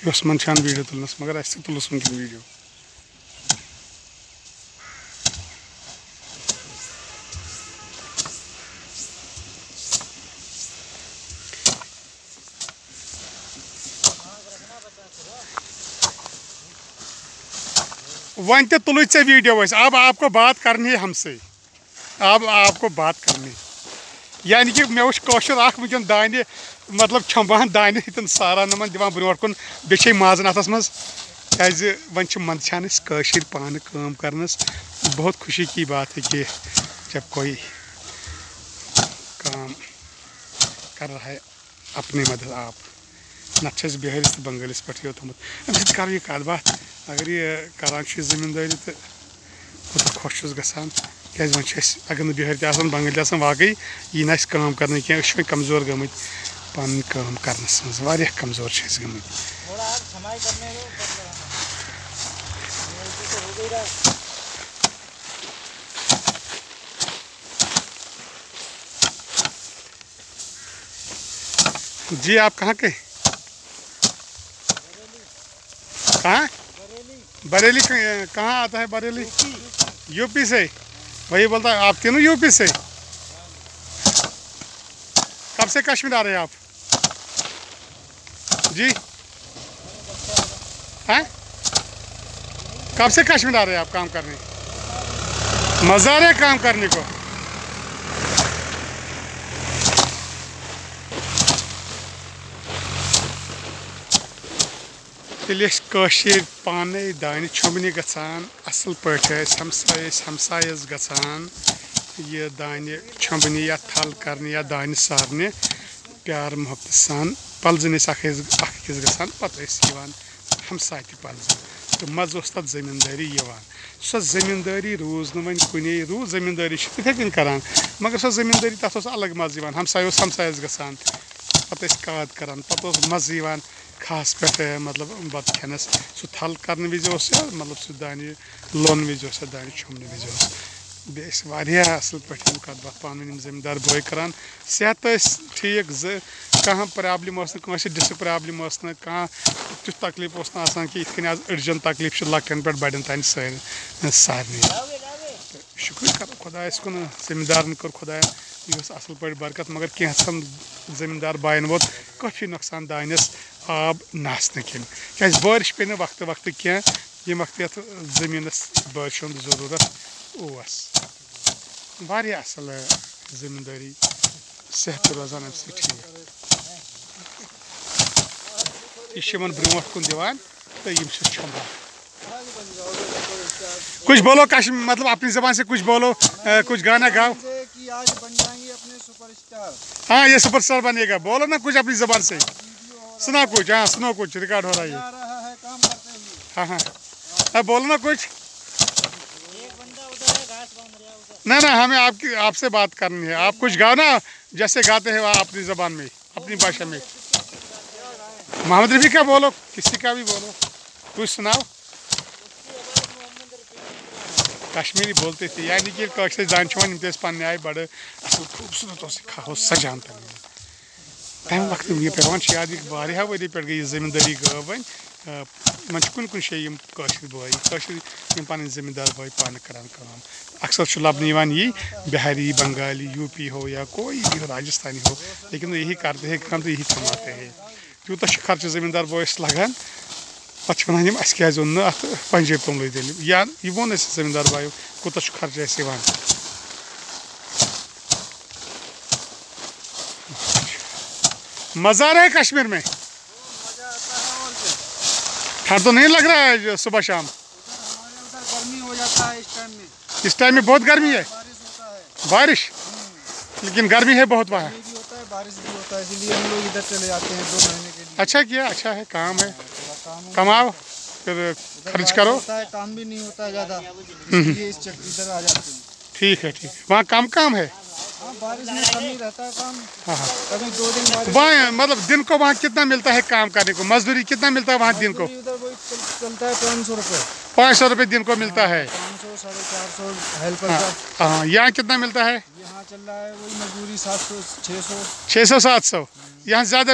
یس من چھان ویڈیو تلنس مگر اس تلس ونکن ویڈیو ون تہ تلو ے ویڈیو اب آپ کو بات کرنی ہے ہم سے اب آپ کو بات کرنی یعنی کہ مے وچھ کٲشُر اکھ ونکن دانہِ مطلب چھمبان دانہِ ہتن ساران نمن دِوان برونٛٹھ کُن بیٚیہِ چھِ مازن اتھس منٛز کیازِ وۄنۍ چھِ منٛدچھان أسۍ کٲشِر پانہٕ کٲم کرنس بہت خوشی کی بات ہے کہ جب کوئی کام کر رہا ہے اپنی مدد آپ نتہٕ چھِ أسۍ بِہٲرِس تہٕ بنگٲلِس پٮ۪ٹھ یوت تھوٚمُت اَمہِ سۭتۍ کرو یہِ کتھ باتھ اگر یہِ کران چھُ یہِ زٔمیٖندٲری تہٕ کوٗتاہ خۄش چھُس گژھان کیازِ وۄنۍ چھِ أسۍ اگر نہٕ بِہٲرۍ تہِ آسان بنگٲلۍ تہِ آسان واقعی یی نہٕ اَسہِ کٲم کرنہٕ کینٛہہ أسۍ چھِ وۄنۍ کمزور گٔمٕتۍ پنٕنۍ کٲم کرنس منٛز واریاہ کمزور چھِ أسۍ گٔمٕتۍ جی آپ کہاں کے کہاں بریلی کہاں آتا ہے بریلی یو پی سے وہی بولتا ہے آپ تینوں یو پی سے کب سے کشمیر آ رہے ہیں آپ جی ہاں کب سے کشمیر آ رہے ہیں آپ کام کرنے مزہ آ رہا ہے کام کرنے کو ییٚلہِ أسۍ کٲشِر پانے دانہِ چھۄمبنہِ گژھان اصل پٲٹھۍ ٲسۍ ہمسایس گژھان یہِ دانہِ چھۄمبنہِ یا تھل کرنہِ یا دانہِ سارنہِ پیار محبت سان پلزٕنۍ ٲسۍ اکھ أکِس گژھان پتہٕ ٲسۍ یِوان ہمساے تہِ پلزٕنۍ تہٕ مزٕ اوس تتھ زٔمیٖندٲری یِوان سۄ زٔمیٖندٲری روٗز نہٕ وۄنۍ کُنے روٗز زٔمیٖندٲری چھِ تِتھے کٔنۍ کران مگر سۄ زٔمیٖندٲری تتھ اوس الگ مزٕ یِوان ہمساے اوس ہمسایس گژھان پتہٕ ٲسۍ کاد کران پتہٕ اوس مزٕ یِوان خاص پٲٹھۍ مطلب بتہٕ کھٮ۪نس سُہ تھل کرنہٕ وِزِ اوس مطلب سُہ دانہِ لونہٕ وِزِ اوس یا دانہِ چھۄمبنہٕ وِزِ اوس بیٚیہِ ٲسۍ واریاہ اصل پٲٹھۍ یِم کتھ باتھ پانہٕ ؤنۍ یِم زٔمیٖندار بٲے کران صحت ٲسۍ ٹھیٖک کانٛہہ پرابلِم ٲس نہٕ کٲنٛسہِ ڈسک پرابلِم ٲس نہٕ کانٛہہ تیُتھ تکلیٖف اوس نہٕ آسان کہِ یِتھ کٔنۍ آز أڈجن تکلیٖف چھُ لۄکٹٮ۪ن پٮ۪ٹھ بڑٮ۪ن تانۍ سارنٕے تہٕ شُکر کرو خۄدایس کُن زٔمیٖندارن کوٚر خۄداین یہِ اوس اصل پٲٹھۍ برکت مگر کینٛژن زٔمیٖندار باین ووت کٲفی نۄقصان دانٮ۪س آب نہٕ آسنہٕ کِنۍ کیازِ بٲرِش پیٚیہِ نہٕ وقتہٕ وقتہٕ کینٛہہ ییٚمہِ وقتہٕ یتھ زٔمیٖنس بٲرشہِ ہُنٛد ضروٗرت اوس واریاہ اصل زٔمیٖندٲری صحت تہِ روزان امہِ سۭتۍ ٹھیٖک یہِ چھِ یِمن برونٛٹھ کُن دِوان تہٕ یِم چھِ چھۄمبان کچھ بولو مطلب اپنی زبان سے کچھ بولو کچھ گانا گاؤ ہاں یہ سپر اسٹار بنے گا بولو نا کچھ اپنی زبان سے سنا کچھ ہاں سنو کچھ ریکارڈ ہو رہا ہے ہاں ہاں بولو نا کچھ نہ ہمیں آپ سے بات کرنی ہے آپ کچھ گاؤ نا جیسے گاتے ہیں وہاں اپنی زبان میں اپنی بھاشا میں محمد رفیع کا بولو کسی کا بھی بولو کچھ سناؤ کشمیری بولتے تھے یعنی کہ کٲشِر زانہِ چھِ وۄنۍ یِم تہِ ٲسۍ پننہِ آیہِ بڑٕ اصل خوٗبصوٗرت اوس سجان تمہِ وقتہٕ یہِ پیٚوان چھِ یاد یہِ واریاہ ؤری پٮ۪ٹھ گٔے یہِ زٔمیٖندٲری گٲو وۄنۍ وۄنۍ چھِ کُنہِ جایہِ یِم کٲشِر بٲے کٲشِر یِم پنٕنۍ زٔمیٖندار بٲے پانہٕ کران کٲم اکثر چھُ لبنہٕ یِوان یی بِہاری بنگالی یو پی ہو یا کوئی بھی راجستھانی ہو لیکن یہی کرتے ہیں کام تو یہی کماتے ہیں تیوٗتاہ چھُ خرچہٕ زٔمیٖندار بٲیِس لگان پتہٕ چھِ ونان یِم اَسہِ کیازِ اوٚن نہٕ اتھ پنجٲبۍ توٚملٕے تیٚلہِ یا یہِ ووٚن اَسہِ زٔمیٖندار بایو کوٗتاہ چھُ خرچہٕ اَسہِ یِوان مزہ آ رہا ہے کشمیر میں ٹھنڈ تو نہیں لگ رہا ہے صبح شام گرمی ہو جاتا ہے اس ٹائم میں بہت گرمی ہے بارش لیکن گرمی ہے بہت وہاں بارش بھی ہوتا ہے اسی لیے ہم لوگ ادھر چلے جاتے ہیں 2 مہینے کے لیے اچھا کیا اچھا ہے کام ہے کماؤ پھر خرچ کرو کام بھی نہیں ہوتا زیادہ اس لیے ادھر آ جاتے ہیں ٹھیک ہے وہاں کم کام ہے بارش میں کم ہی رہتا ہے کام ہاں کبھی 2 دن بارش وہاں مطلب دن کو وہاں کتنا ملتا ہے کام کرنے کو مزدوری کتنا ملتا ہے وہاں دن کو ادھر وہی چلتا ہے 500 روپے 500 روپے دن کو ملتا ہے 500 450 ہیلپر کا ہاں یہاں کتنا ملتا ہے یہاں چل رہا ہے وہی مزدوری 700 600 600 700 یہاں زیادہ